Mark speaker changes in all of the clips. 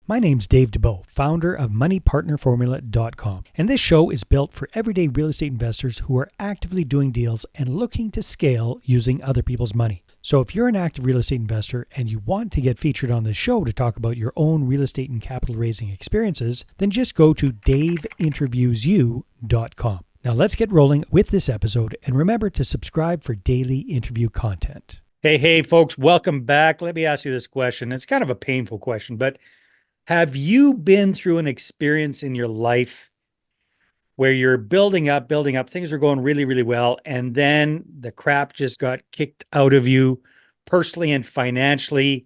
Speaker 1: My name's Dave DeBow, founder of MoneyPartnerFormula.com, and this show is built for everyday real estate investors who are actively doing deals and looking to scale using other people's money. So if you're an active real estate investor and you want to get featured on this show to talk about your own real estate and capital raising experiences, then just go to daveinterviewsyou.com. Now let's get rolling with this episode, and remember to subscribe for daily interview content. Hey, folks, welcome back. Let me ask you this question. It's kind of a painful question, but have you been through an experience in your life where you're building up, things are going really, really well, and then the crap just got kicked out of you personally and financially,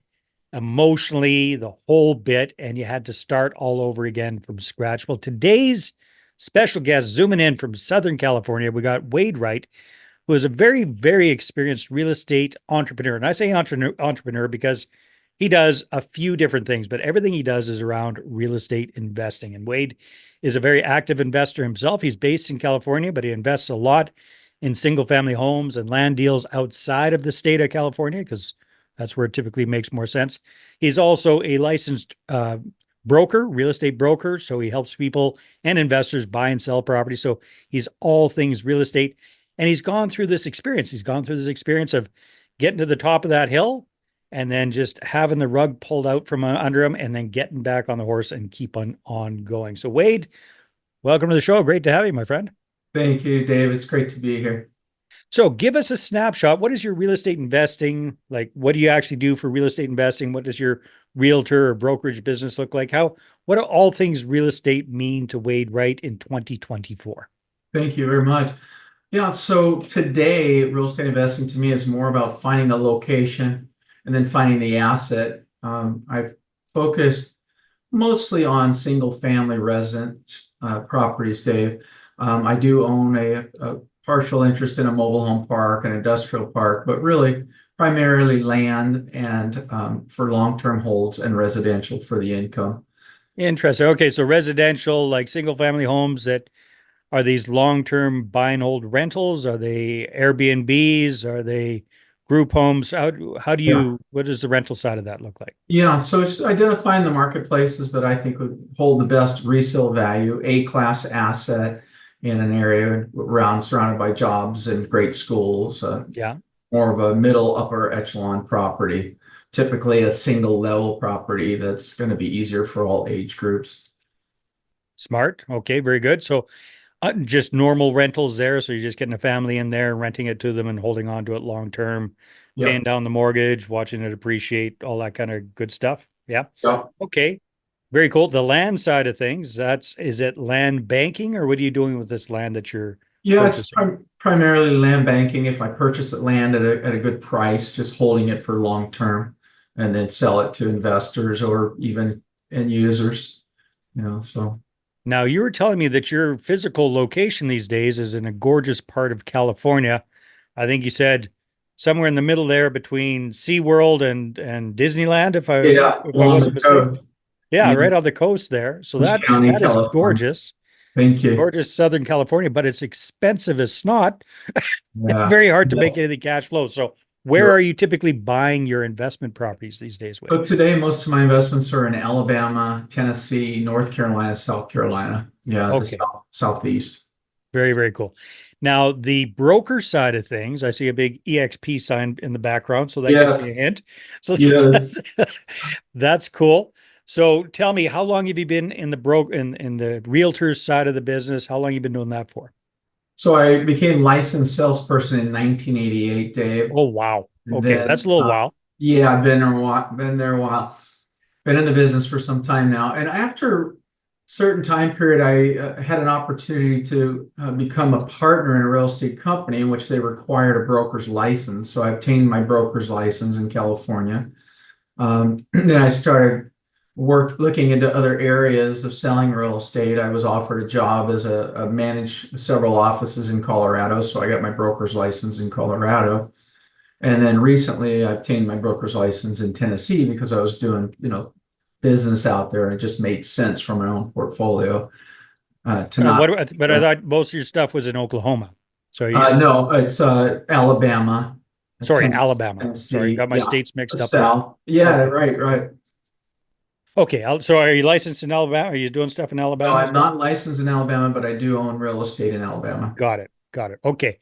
Speaker 1: emotionally, the whole bit, and you had to start all over again from scratch? Well, today's special guest, zooming in from Southern California, we got Wade Wright, who is a very, very experienced real estate entrepreneur. And I say entrepreneur because he does a few different things, but everything he does is around real estate investing. And Wade is a very active investor himself. He's based in California, but he invests a lot in single family homes and land deals outside of the state of California because that's where it typically makes more sense. He's also a licensed broker, real estate broker. So he helps people and investors buy and sell property. So he's all things real estate. And he's gone through this experience. He's gone through this experience of getting to the top of that hill and then just having the rug pulled out from under him and then getting back on the horse and keep on going. So Wade, welcome to the show. Great to have you, my friend.
Speaker 2: Thank you, Dave. It's great to be here.
Speaker 1: So give us a snapshot. What is your real estate investing? Like, what do you actually do for real estate investing? What does your realtor or brokerage business look like? What do all things real estate mean to Wade Wright in 2024?
Speaker 2: Thank you very much. Yeah, so today, real estate investing to me is more about finding the location and then finding the asset. I've focused mostly on single family resident properties, Dave. I do own a partial interest in a mobile home park, an industrial park, but really primarily land and for long-term holds and residential for the income.
Speaker 1: Interesting. Okay, so residential, like single family homes, that are these long-term buy and hold rentals? Are they Airbnbs? Are they group homes? What does the rental side of that look like?
Speaker 2: Yeah, so it's identifying the marketplaces that I think would hold the best resale value, A-class asset in an area surrounded by jobs and great schools.
Speaker 1: Yeah.
Speaker 2: More of a middle upper echelon property, typically a single level property that's going to be easier for all age groups.
Speaker 1: Smart. Okay, very good. So just normal rentals there. So you're just getting a family in there, renting it to them and holding on to it long term, paying down the mortgage, watching it appreciate, all that kind of good stuff. Yeah.
Speaker 2: Yep.
Speaker 1: Okay. Very cool. The land side of things, is it land banking, or what are you doing with this land that you're
Speaker 2: It's
Speaker 1: purchasing?
Speaker 2: primarily land banking. If I purchase the land at a good price, just holding it for long term and then sell it to investors or even end users, so.
Speaker 1: Now, you were telling me that your physical location these days is in a gorgeous part of California. I think you said somewhere in the middle there between SeaWorld and Disneyland, if I
Speaker 2: Along
Speaker 1: wasn't
Speaker 2: the
Speaker 1: mistaken.
Speaker 2: coast.
Speaker 1: Yeah,
Speaker 2: Yeah,
Speaker 1: right on the coast there. So that
Speaker 2: County,
Speaker 1: is
Speaker 2: California.
Speaker 1: gorgeous.
Speaker 2: Thank you.
Speaker 1: Gorgeous Southern California, but it's expensive as snot.
Speaker 2: Yeah.
Speaker 1: Very hard to make any cash flow. So where
Speaker 2: Sure.
Speaker 1: are you typically buying your investment properties these days with?
Speaker 2: So today, most of my investments are in Alabama, Tennessee, North Carolina, South Carolina. Yeah, the
Speaker 1: Okay.
Speaker 2: southeast.
Speaker 1: Very, very cool. Now, the broker side of things, I see a big EXP sign in the background, so that gives
Speaker 2: Yes.
Speaker 1: me a hint. So
Speaker 2: Yes.
Speaker 1: that's cool. So tell me, how long have you been in the realtor side of the business? How long have you been doing that for?
Speaker 2: So I became licensed salesperson in 1988, Dave.
Speaker 1: Oh, wow.
Speaker 2: And
Speaker 1: Okay,
Speaker 2: then,
Speaker 1: that's a little while.
Speaker 2: yeah, I've been there a while. Been in the business for some time now. And after a certain time period, I had an opportunity to become a partner in a real estate company in which they required a broker's license. So I obtained my broker's license in California. Then I started looking into other areas of selling real estate. I was offered a job as a manage several offices in Colorado. So I got my broker's license in Colorado. And then recently I obtained my broker's license in Tennessee because I was doing, business out there, and it just made sense from my own portfolio to not.
Speaker 1: But I thought most of your stuff was in Oklahoma. So
Speaker 2: No, it's Alabama,
Speaker 1: sorry, Alabama. Sorry,
Speaker 2: Tennessee,
Speaker 1: got my
Speaker 2: yeah,
Speaker 1: states mixed up there.
Speaker 2: South. Yeah,
Speaker 1: Okay.
Speaker 2: right.
Speaker 1: Okay. So are you licensed in Alabama? Are you doing stuff in
Speaker 2: No,
Speaker 1: Alabama
Speaker 2: I'm
Speaker 1: as well?
Speaker 2: not licensed in Alabama, but I do own real estate in Alabama.
Speaker 1: Got it. Got it. Okay.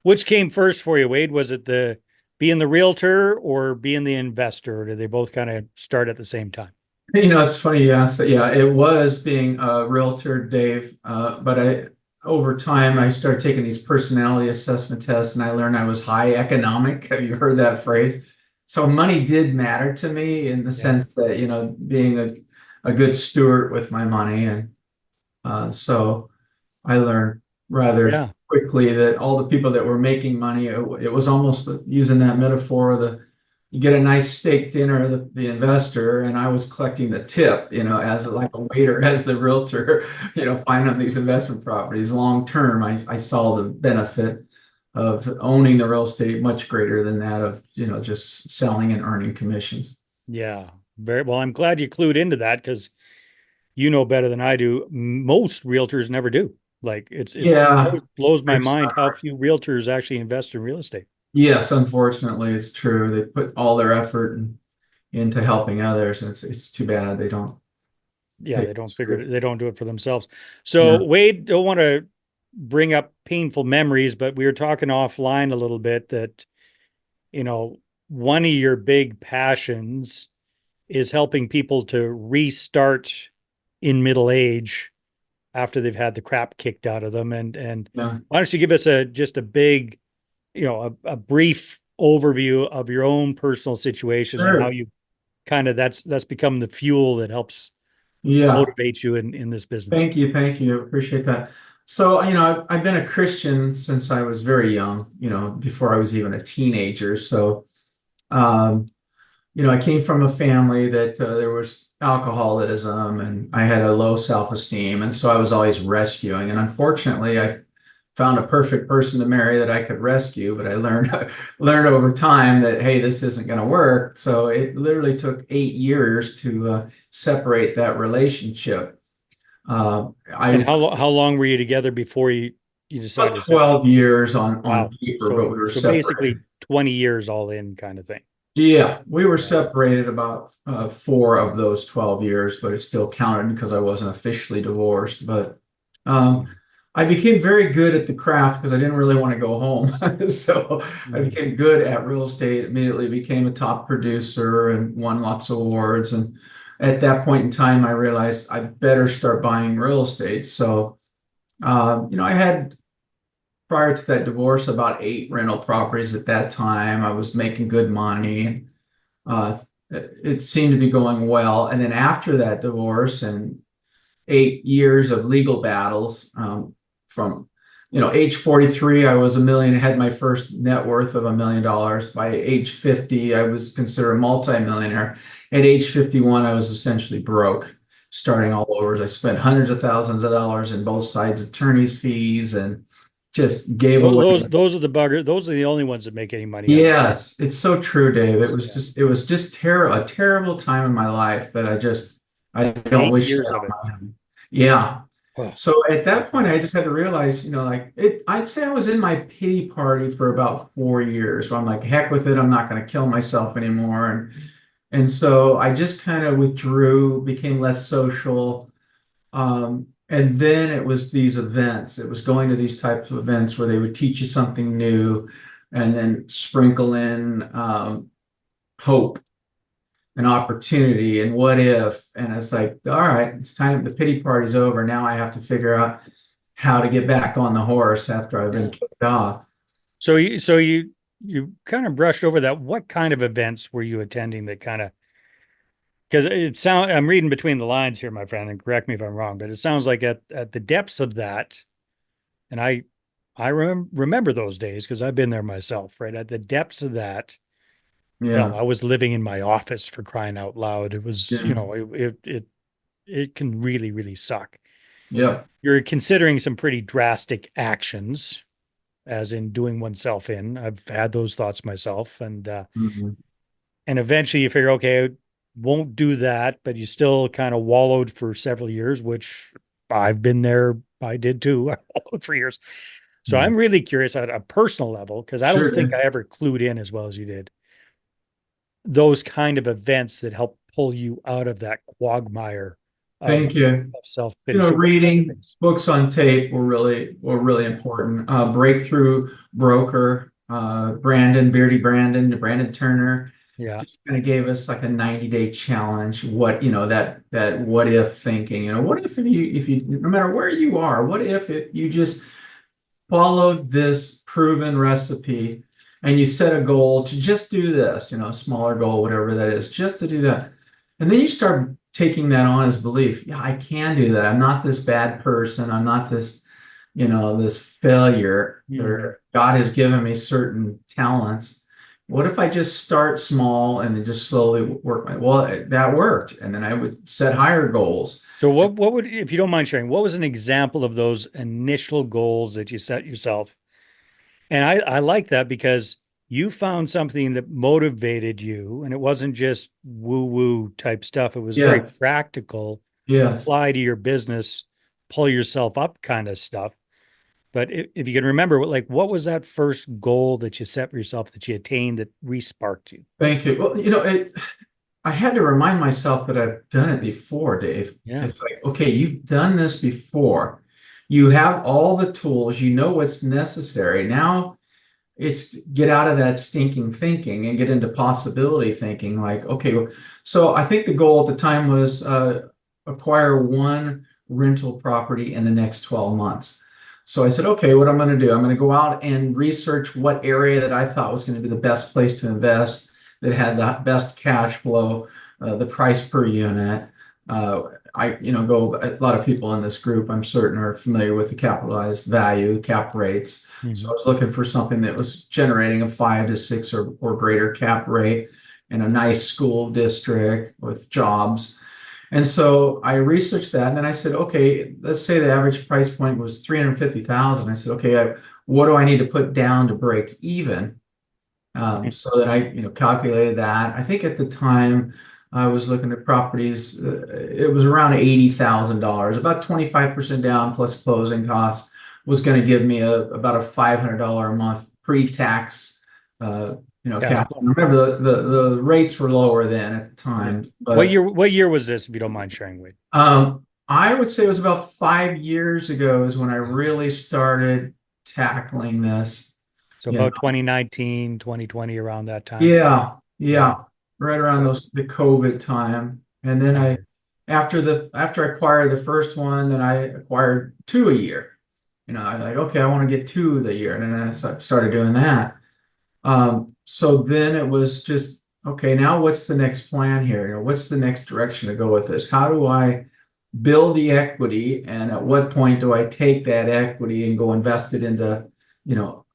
Speaker 1: Which came first for you, Wade? Was it the being the realtor or being the investor? Or did they both kind of start at the same time?
Speaker 2: It's funny you asked that. Yeah, it was being a realtor, Dave. But over time, I started taking these personality assessment tests, and I learned I was high economic. Have you heard that phrase? So money did matter to me in the
Speaker 1: Yeah.
Speaker 2: sense that, being a good steward with my money. And so I learned rather
Speaker 1: Yeah.
Speaker 2: quickly that all the people that were making money, it was almost using that metaphor, you get a nice steak dinner, the investor, and I was collecting the tip, as like a waiter, as the realtor, finding these investment properties. Long term, I saw the benefit of owning the real estate much greater than that of, just selling and earning commissions.
Speaker 1: Yeah. Very well. I'm glad you clued into that because you know better than I do. Most realtors never do. Like it
Speaker 2: Yeah,
Speaker 1: blows my
Speaker 2: breaks my
Speaker 1: mind how
Speaker 2: heart.
Speaker 1: few realtors actually invest in real estate.
Speaker 2: Yes, unfortunately, it's true. They put all their effort into helping others, and it's too bad they don't
Speaker 1: Yeah,
Speaker 2: take
Speaker 1: they don't
Speaker 2: this
Speaker 1: figure
Speaker 2: risk.
Speaker 1: it, they don't do it for themselves.
Speaker 2: Yeah,
Speaker 1: So Wade, don't want to bring up painful memories, but we were talking offline a little bit that, you know, one of your big passions is helping people to restart in middle age after they've had the crap kicked out of them. And
Speaker 2: yeah,
Speaker 1: why don't you give us just a big, a brief overview of your own personal situation and how
Speaker 2: sure.
Speaker 1: you kind of that's become the fuel that helps
Speaker 2: Yeah.
Speaker 1: motivate you in this business.
Speaker 2: Thank you. Thank you. Appreciate that. So, I've been a Christian since I was very young, before I was even a teenager. So, um, I came from a family that there was alcoholism and I had a low self-esteem. And so I was always rescuing. And unfortunately, I found a perfect person to marry that I could rescue, but I learned learned over time that, hey, this isn't going to work. So it literally took 8 years to separate that relationship.
Speaker 1: And
Speaker 2: I
Speaker 1: how long were you together before you decided
Speaker 2: About
Speaker 1: to separate?
Speaker 2: 12 years on
Speaker 1: Wow.
Speaker 2: paper,
Speaker 1: So
Speaker 2: but we were
Speaker 1: so
Speaker 2: separated.
Speaker 1: basically 20 years all in kind of thing.
Speaker 2: Yeah, we were
Speaker 1: Yeah.
Speaker 2: separated about 4 of those 12 years, but it still counted because I wasn't officially divorced. But um,
Speaker 1: Mhm.
Speaker 2: I became very good at the craft because I didn't really want to go home. So I
Speaker 1: Mhm.
Speaker 2: became good at real estate, immediately became a top producer and won lots of awards. And at that point in time, I realized I better start buying real estate. So, I had prior to that divorce about 8 rental properties at that time. I was making good money. Uh, it seemed to be going well. And then after that divorce and 8 years of legal battles, from age 43, I was a million, had my first net worth of $1 million. By age 50, I was considered a multimillionaire. At age 51, I was essentially broke, starting all over. I spent hundreds of thousands of dollars in both sides attorney's fees and just gave away.
Speaker 1: Those are the bugger. Those are the only ones that make any money on real
Speaker 2: Yes, it's so true, Dave.
Speaker 1: estate. Yeah.
Speaker 2: It was just a terrible time in my life that I don't
Speaker 1: Eight
Speaker 2: wish that
Speaker 1: years of
Speaker 2: on
Speaker 1: it.
Speaker 2: my own. Yeah.
Speaker 1: Oh,
Speaker 2: So at that
Speaker 1: that's
Speaker 2: point, I
Speaker 1: rough.
Speaker 2: just had to realize, like I'd say I was in my pity party for about 4 years where I'm like, heck with it, I'm not going to kill myself anymore. And so I just kind of withdrew, became less social. And then it was these events. It was going to these types of events where they would teach you something new and then sprinkle in hope and opportunity and what if. And it's like, all right, it's time. The pity party's over. Now I have to figure out how to get back on the horse after I've been
Speaker 1: Yeah.
Speaker 2: kicked off.
Speaker 1: So you kind of brushed over that. What kind of events were you attending that kind of because I'm reading between the lines here, my friend, and correct me if I'm wrong, but it sounds like at the depths of that, and I remember those days because I've been there myself, right? At the depths of that, hell,
Speaker 2: Yeah.
Speaker 1: I was living in my office for crying out loud. It was,
Speaker 2: Yeah.
Speaker 1: it can really, really suck.
Speaker 2: Yep.
Speaker 1: You're considering some pretty drastic actions, as in doing oneself in. I've had those thoughts myself,
Speaker 2: Mhm.
Speaker 1: and eventually you figure, okay, I won't do that, but you still kind of wallowed for several years, which I've been there. I did too. I wallowed for years. So
Speaker 2: Yeah.
Speaker 1: I'm really curious at a personal level, because I
Speaker 2: Sure,
Speaker 1: don't think
Speaker 2: dude.
Speaker 1: I ever clued in as well as you did. Those kind of events that help pull you out of that quagmire of,
Speaker 2: Thank you.
Speaker 1: of self-pity. So what kind of
Speaker 2: Reading
Speaker 1: things?
Speaker 2: books on tape were really important. Breakthrough Broker, Brandon Turner,
Speaker 1: Yeah.
Speaker 2: just kind of gave us like a 90-day challenge. What, that what if thinking, what if you, no matter where you are, what if you just followed this proven recipe and you set a goal to just do this, a smaller goal, whatever that is, just to do that. And then you start taking that on as belief. Yeah, I can do that. I'm not this bad person. I'm not this, this failure.
Speaker 1: Mhm.
Speaker 2: God has given me certain talents. What if I just start small and then just slowly work well, that worked. And then I would set higher goals.
Speaker 1: So what would, if you don't mind sharing, what was an example of those initial goals that you set yourself? And I like that because you found something that motivated you, and it wasn't just woo-woo type stuff. It was very
Speaker 2: Yes,
Speaker 1: practical,
Speaker 2: yes.
Speaker 1: apply to your business, pull yourself up kind of stuff. But if you can remember, what was that first goal that you set for yourself that you attained that re-sparked you?
Speaker 2: Thank you. Well, I had to remind myself that I've done it before, Dave.
Speaker 1: Yeah.
Speaker 2: It's like, okay, you've done this before. You have all the tools, you know what's necessary. Now it's get out of that stinking thinking and get into possibility thinking. Like, okay, so I think the goal at the time was acquire one rental property in the next 12 months. So I said, okay, what I'm going to do, I'm going to go out and research what area that I thought was going to be the best place to invest, that had the best cash flow, the price per unit. A lot of people in this group, I'm certain, are familiar with the capitalized value, cap rates. So
Speaker 1: Hmm.
Speaker 2: I was looking for something that was generating a 5 to 6 or greater cap rate in a nice school district with jobs. And so I researched that, and then I said, okay, let's say the average price point was 350,000. I said, okay, what do I need to put down to break even? So that I, calculated that. I think at the time I was looking at properties, it was around $80,000, about 25% down plus closing costs was going to give me about a $500 a month pre-tax,
Speaker 1: Yeah.
Speaker 2: capital. Remember the rates were lower then at the
Speaker 1: Yeah.
Speaker 2: time, but
Speaker 1: What year was this, if you don't mind sharing, Wade?
Speaker 2: I would say it was about 5 years ago is when I
Speaker 1: Yeah.
Speaker 2: really started tackling this.
Speaker 1: So about 2019, 2020, around that time.
Speaker 2: Yeah,
Speaker 1: Yeah.
Speaker 2: yeah, right around
Speaker 1: Yeah.
Speaker 2: the COVID time. And then
Speaker 1: Yeah.
Speaker 2: after I acquired the first one, then I acquired two a year. I like, okay, I want to get two the year. And then I started doing that. So then it was just, okay, now what's the next plan here? What's the next direction to go with this? How do I build the equity? And at what point do I take that equity and go invest it into,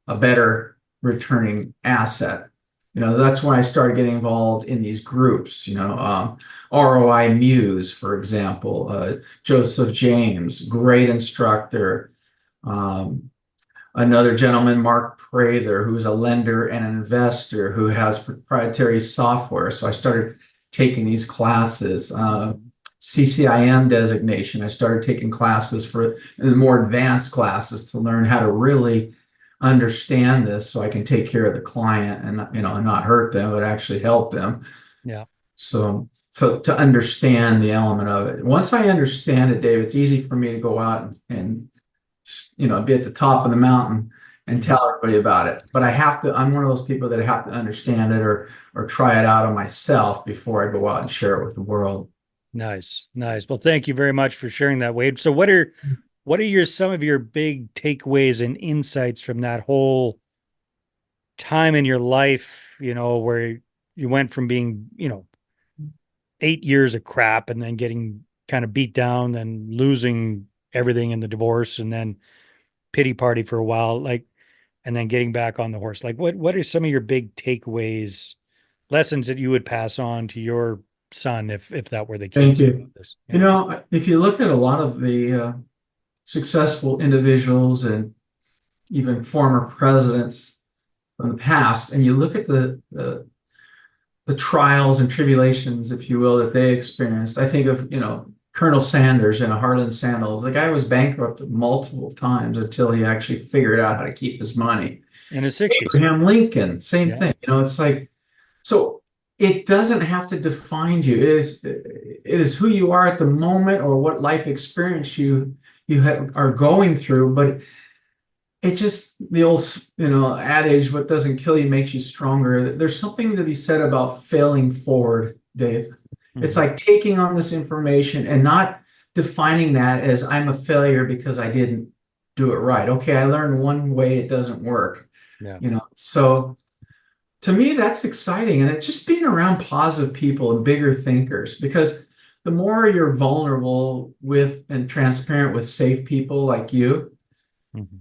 Speaker 2: a better returning asset? That's when I started getting involved in these groups, ROI Muse, for example, Joseph James, great instructor. Um, Another gentleman, Mark Prather, who's a lender and an investor who has proprietary software. So I started taking these classes. CCIM designation. I started taking classes for the more advanced classes to learn how to really understand this so I can take care of the client and not hurt them, but actually help them.
Speaker 1: Yeah.
Speaker 2: So to understand the element of it. Once I understand it, Dave, it's easy for me to go out and be at the top of the mountain and
Speaker 1: Mhm.
Speaker 2: tell everybody about it. But I'm one of those people that have to understand it or try it out on myself before I go out and share it with the world.
Speaker 1: Nice. Nice. Well, thank you very much for sharing that, Wade. So what are some of your big takeaways and insights from that whole time in your life, where you went from being, 8 years of crap and then getting kind of beat down and losing everything in the divorce and then pity party for a while, and then getting back on the horse? What are some of your big takeaways, lessons that you would pass on to your son if that were the
Speaker 2: Thank
Speaker 1: case
Speaker 2: you.
Speaker 1: about this? Yeah.
Speaker 2: If you look at a lot of the successful individuals and even former presidents from the past, and you look at the trials and tribulations, if you will, that they experienced, I think of, Colonel Sanders and Harlan Sandals. The guy was bankrupt multiple times until he actually figured out how to keep his money.
Speaker 1: In his 60s.
Speaker 2: Abraham Lincoln, same
Speaker 1: Yeah.
Speaker 2: thing. It's like, so it doesn't have to define you. It is who you are at the moment or what life experience are going through. But it just the old adage, what doesn't kill you makes you stronger. There's something to be said about failing forward, Dave. It's
Speaker 1: Mhm.
Speaker 2: like taking on this information and not defining that as I'm a failure because I didn't do it right. Okay, I learned one way, it doesn't work.
Speaker 1: Yeah.
Speaker 2: So to me, that's exciting. And it's just being around positive people and bigger thinkers because the more you're vulnerable with and transparent with safe people like you,
Speaker 1: Mhm.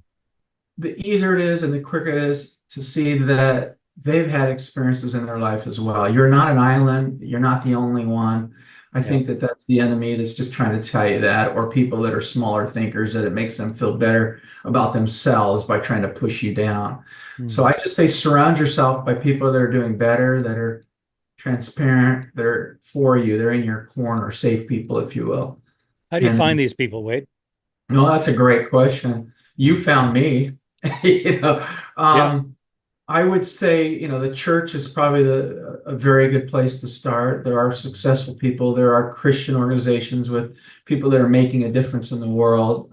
Speaker 2: the easier it is and the quicker it is to see that they've had experiences in their life as well. You're not an island. You're not the only one. I
Speaker 1: Yeah.
Speaker 2: think that that's the enemy that's just trying to tell you that, or people that are smaller thinkers, that it makes them feel better about themselves by trying to push you down. So
Speaker 1: Mhm.
Speaker 2: I just say surround yourself by people that are doing better, that are transparent, that are for you. They're in your corner, safe people, if you will.
Speaker 1: How do you find
Speaker 2: And
Speaker 1: these people, Wade?
Speaker 2: no, that's a great question. You found me. You know,
Speaker 1: Yeah.
Speaker 2: um, I would say, the church is probably a very good place to start. There are successful people. There are Christian organizations with people that are making a difference in the world.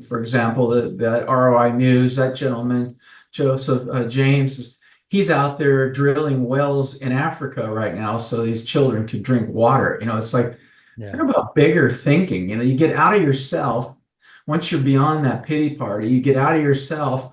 Speaker 2: For example, that ROI Muse, that gentleman, Joseph James, he's out there drilling wells in Africa right now so these children could drink water. It's like,
Speaker 1: Yeah.
Speaker 2: talk about bigger thinking. You get out of yourself. Once you're beyond that pity party, you get out of yourself,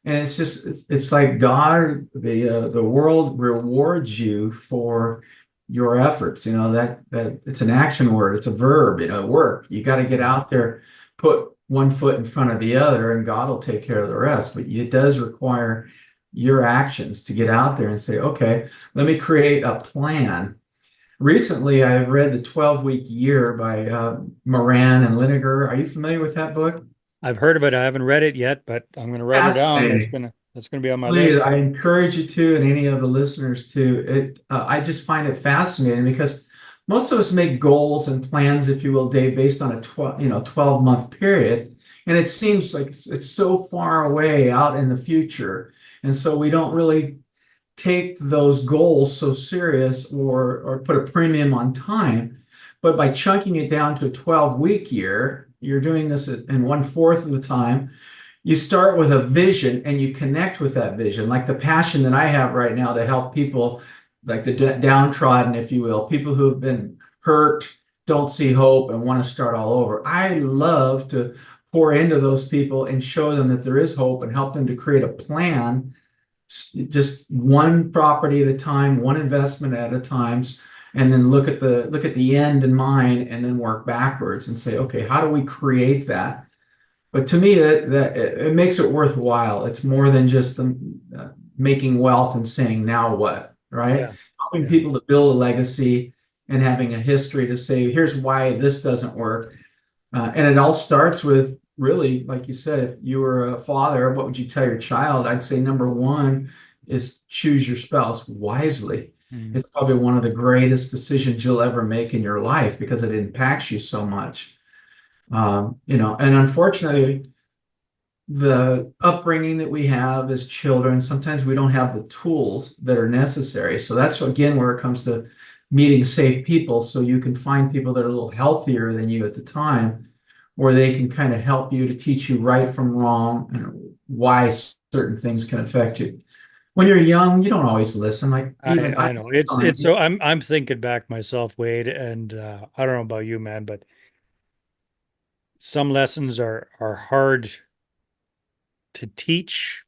Speaker 2: and it's like God, the world rewards you for your efforts. That it's an action word, it's a verb. Work. You got to get
Speaker 1: Mhm.
Speaker 2: out there, put one foot in front of the other, and God will take care of the rest. But it does require your actions to get out there and say, okay, let me create a plan. Recently, I've read The 12-Week Year by Moran and Lineker. Are you familiar with that book?
Speaker 1: I've heard of it. I haven't read it yet, but I'm going to write her down. That's
Speaker 2: Fascinating.
Speaker 1: gonna that's gonna be on my
Speaker 2: Please,
Speaker 1: list.
Speaker 2: I encourage you to, and any of the listeners to. I just find it fascinating because most of us make goals and plans, if you will, Dave, based on a 12-month period, and it seems like it's so far away out in the future, and so we don't really take those goals so serious or put a premium on time. But by chunking it down to a 12-week year, you're doing this in one-fourth of the time. You start with a vision and you connect with that vision, like the passion that I have right now to help people, like the downtrodden, if you will, people who have been hurt, don't see hope, and want to start all over. I love to pour into those people and show them that there is hope and help them to create a plan, just one property at a time, one investment at a time, and then look at the end in mind, and then work backwards and say, okay, how do we create that? But to me, that it makes it worthwhile. It's more than just making wealth and saying now what, right?
Speaker 1: Yeah.
Speaker 2: Helping
Speaker 1: Yeah.
Speaker 2: people to build a legacy and having a history to say, here's why this doesn't work. And it all starts with, really, like you said, if you were a father, what would you tell your child? I'd say number one is choose your spouse wisely.
Speaker 1: Mhm.
Speaker 2: It's probably one of the greatest decisions you'll ever make in your life because it impacts you so much. And unfortunately, the upbringing that we have as children, sometimes we don't have the tools that are necessary. So that's again where it comes to meeting safe people. So you can find people that are a little healthier than you at the time, where they can kind of help you to teach you right from wrong and why certain things can affect you. When you're young, you don't always listen. Like
Speaker 1: I
Speaker 2: even I,
Speaker 1: I know. It's so I'm thinking back myself, Wade, and I don't know about you, man, but some lessons are hard to teach.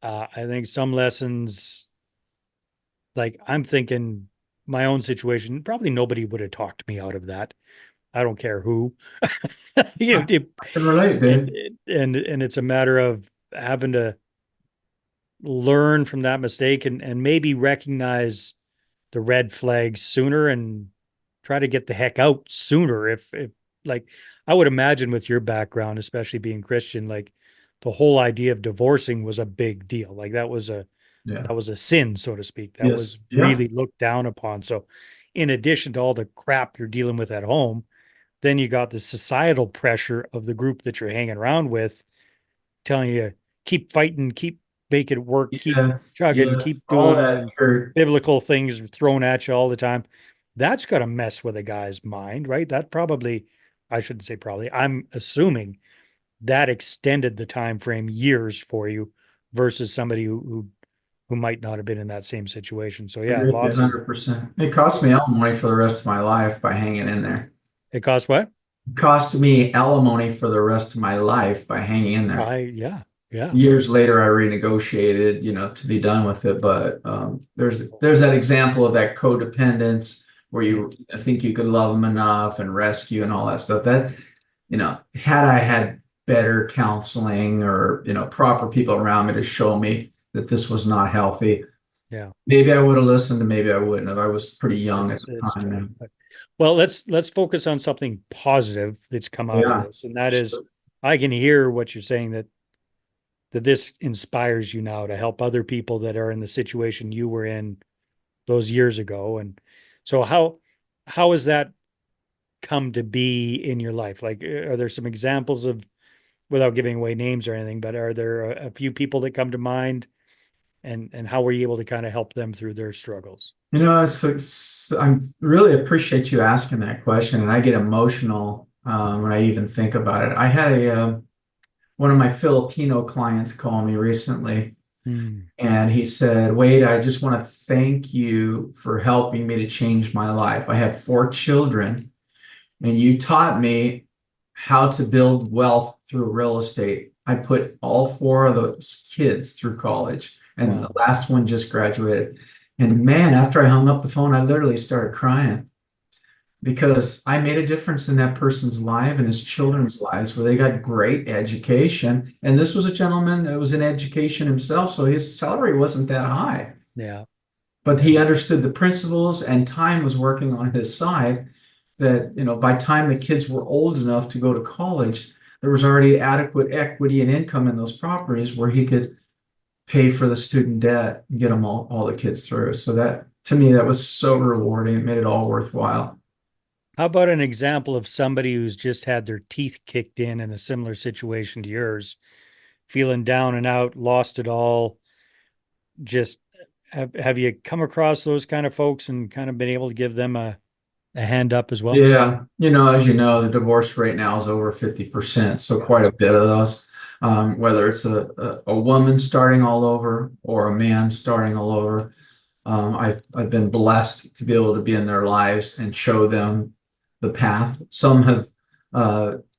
Speaker 1: I think some lessons, like I'm thinking my own situation, probably nobody would have talked me out of that. I don't care who.
Speaker 2: I
Speaker 1: It-
Speaker 2: can relate, Dave.
Speaker 1: and it's a matter of having to learn from that mistake and maybe recognize the red flags sooner and try to get the heck out sooner. If like I would imagine with your background, especially being Christian, like the whole idea of divorcing was a big deal. Like
Speaker 2: Yeah.
Speaker 1: that was a sin, so to speak. That
Speaker 2: Yes.
Speaker 1: was
Speaker 2: Yeah.
Speaker 1: really looked down upon. So in addition to all the crap you're dealing with at home, then you got the societal pressure of the group that you're hanging around with telling you keep fighting, keep make it work, keep
Speaker 2: Yes,
Speaker 1: chugging,
Speaker 2: yes,
Speaker 1: keep
Speaker 2: all
Speaker 1: doing
Speaker 2: that,
Speaker 1: the
Speaker 2: Kurt.
Speaker 1: biblical things thrown at you all the time. That's got to mess with a guy's mind, right? That probably, I shouldn't say probably, I'm assuming that extended the time frame years for you versus somebody who might not have been in that same situation. So yeah,
Speaker 2: Agree with you
Speaker 1: lots of
Speaker 2: 100%. It cost me alimony for the rest of my life by hanging in there.
Speaker 1: it costs what?
Speaker 2: It cost me alimony for the rest of my life by hanging in there.
Speaker 1: Yeah, yeah.
Speaker 2: Years later, I renegotiated, to be done with it. But there's that example of that codependence where
Speaker 1: Yeah.
Speaker 2: you think you could love them enough and rescue and all that stuff. That, had I had better counseling or, proper people around me to show me that this was not healthy,
Speaker 1: Yeah.
Speaker 2: maybe I would have listened and maybe I wouldn't have. I was pretty young at the
Speaker 1: It's tough.
Speaker 2: time.
Speaker 1: Well, let's focus on something positive that's come out of
Speaker 2: Yeah.
Speaker 1: this, and that is, I can hear what you're saying that this inspires you now to help other people that are in the situation you were in those years ago. And so how has that come to be in your life? Like, are there some examples of, without giving away names or anything, but are there a few people that come to mind, and how were you able to kind of help them through their struggles?
Speaker 2: So I really appreciate you asking that question, and I get emotional when I even think about it. I had one of my Filipino clients call me recently,
Speaker 1: Hmm.
Speaker 2: and he said, "Wade, I just want to thank you for helping me to change my life. I have 4 children, and you taught me how to build wealth through real estate. I put all 4 of those kids through college, and the
Speaker 1: Wow.
Speaker 2: last one just graduated." And man, after I hung up the phone, I literally started crying because I made a difference in that person's life and his children's lives where they got great education. And this was a gentleman that was in education himself, so his salary wasn't that high.
Speaker 1: Yeah.
Speaker 2: But
Speaker 1: Yeah.
Speaker 2: he understood the principles and time was working on his side that, by time the kids were old enough to go to college, there was already adequate equity and income in those properties where he could pay for the student debt and get them all the kids through. So that to me, that was so rewarding. It made it all worthwhile.
Speaker 1: How about an example of somebody who's just had their teeth kicked in a similar situation to yours, feeling down and out, lost it all? Just have you come across those kind of folks and kind of been able to give them a hand up as well?
Speaker 2: Yeah, as you know, the divorce rate now is over 50%. So quite
Speaker 1: Yes.
Speaker 2: a bit of those, whether it's a woman starting all over or a man starting all over. I've been blessed to be able to be in their lives and show them the path. Some have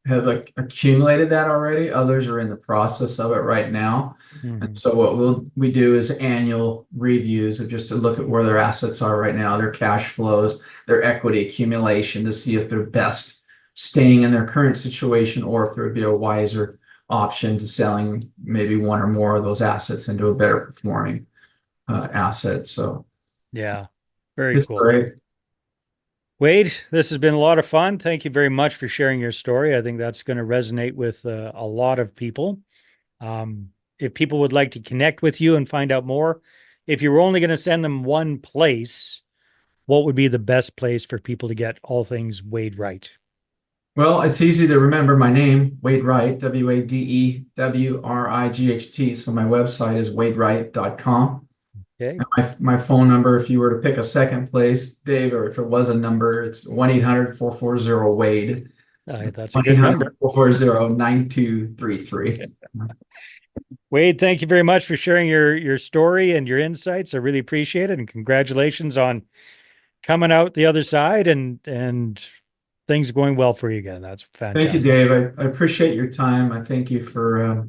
Speaker 2: like accumulated that already. Others are in the process of it right now. And
Speaker 1: Mhm.
Speaker 2: so what we do is annual reviews of just to look at where their assets are right now, their cash flows, their equity accumulation to see if they're best staying in their current situation or if there would be a wiser option to selling maybe one or more of those assets into a better performing asset. So
Speaker 1: Yeah, very
Speaker 2: it's
Speaker 1: cool.
Speaker 2: great.
Speaker 1: Wade, this has been a lot of fun. Thank you very much for sharing your story. I think that's going to resonate with a lot of people. Um, if people would like to connect with you and find out more, if you were only going to send them one place, what would be the best place for people to get all things Wade Wright?
Speaker 2: Well, it's easy to remember my name, Wade Wright, WadeWright. So my website is wadewright.com.
Speaker 1: Okay.
Speaker 2: And my phone number, if you were to pick a second place, Dave, or if it was a number, it's 1-800-440-WADE.
Speaker 1: That's a
Speaker 2: One
Speaker 1: good
Speaker 2: eight
Speaker 1: number.
Speaker 2: hundred 440 9233
Speaker 1: Wade, thank you very much for sharing your story and your insights. I really appreciate it. And congratulations on coming out the other side and things going well for you again. That's
Speaker 2: Thank you,
Speaker 1: fantastic.
Speaker 2: Dave. I appreciate your time. I thank you for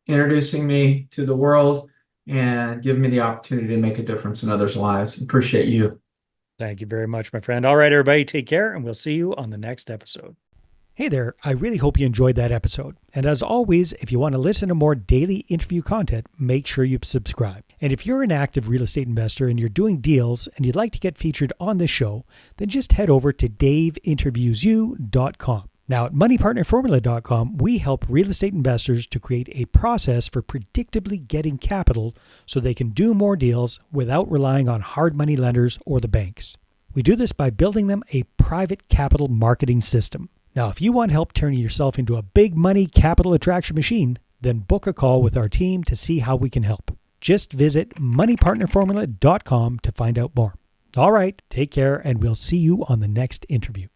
Speaker 2: introducing me to the world and giving me the opportunity to make a difference in others' lives. Appreciate you.
Speaker 1: Thank you very much, my friend. All right, everybody, take care, and we'll see you on the next episode. Hey there, I really hope you enjoyed that episode. And as always, if you want to listen to more daily interview content, make sure you subscribe. And if you're an active real estate investor and you're doing deals and you'd like to get featured on this show, then just head over to daveinterviewyou.com. Now, at moneypartnerformula.com, we help real estate investors to create a process for predictably getting capital so they can do more deals without relying on hard money lenders or the banks. We do this by building them a private capital marketing system. Now, if you want help turning yourself into a big money capital attraction machine, then book a call with our team to see how we can help. Just visit moneypartnerformula.com to find out more. All right, take care, and we'll see you on the next interview.